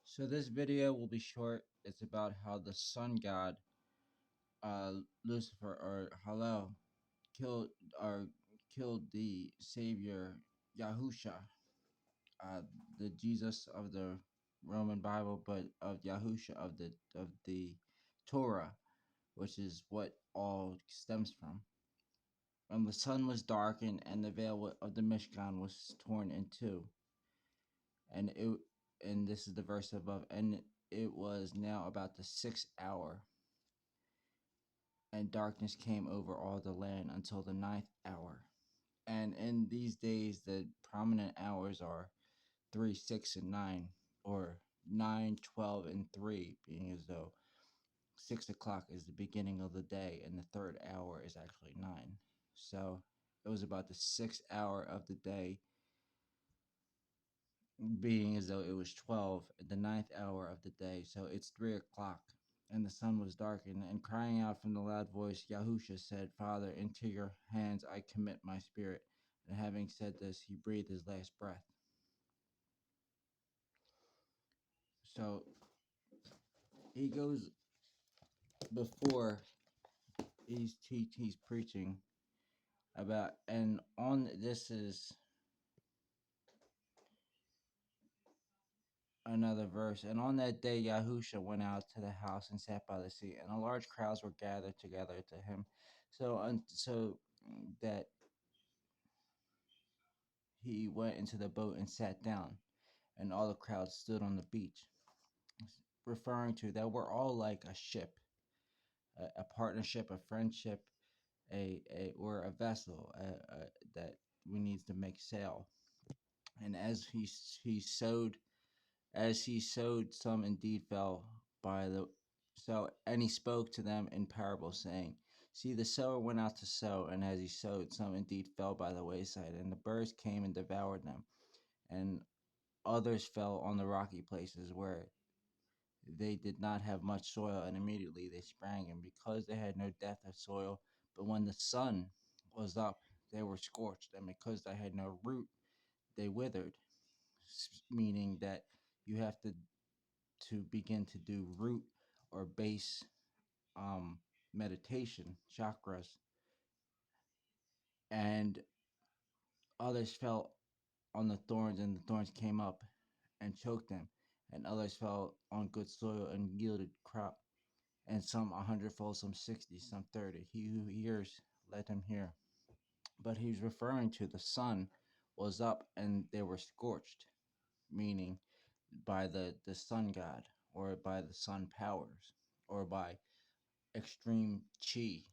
So this video will be short. It's about how the sun god, Lucifer or Hallel, killed or killed the Savior Yahusha, uh, the Jesus of the Roman Bible, but of Yahusha of the Torah, which is what all stems from. And the sun was darkened, and the veil of the Mishkan was torn in two, and this is the verse above, and it was now about the 6th hour, and darkness came over all the land until the 9th hour. And in these days, the prominent hours are 3, 6, and 9, or 9, 12, and 3, being as though 6 o'clock is the beginning of the day, and the third hour is actually 9. So it was about the 6th hour of the day, being as though it was 12, the 9th hour of the day. So it's 3 o'clock. And the sun was darkened, and crying out from the loud voice, Yahusha said, Father, into your hands I commit my spirit. And having said this, he breathed his last breath. So he goes before he's preaching about, and on this is another verse. And on that day, Yahusha went out to the house and sat by the sea, and a large crowds were gathered together to him. So that he went into the boat and sat down, and all the crowd stood on the beach, referring to that we're all like a ship, a partnership, a friendship, or a vessel that we need to make sail. And as he sowed, some indeed fell by the so, and he spoke to them in parables, saying, See, the sower went out to sow, and as he sowed, some indeed fell by the wayside, and the birds came and devoured them. And others fell on the rocky places where they did not have much soil, and immediately they sprang, and because they had no depth of soil, but when the sun was up, they were scorched, and because they had no root, they withered. Meaning that you have to begin to do root or base meditation chakras, and others fell on the thorns, and the thorns came up and choked them, and others fell on good soil and yielded crop, and some 100-fold, some 60, some 30. He who hears, let him hear. But he's referring to the sun was up and they were scorched, meaning by the sun god, or by the sun powers, or by extreme chi,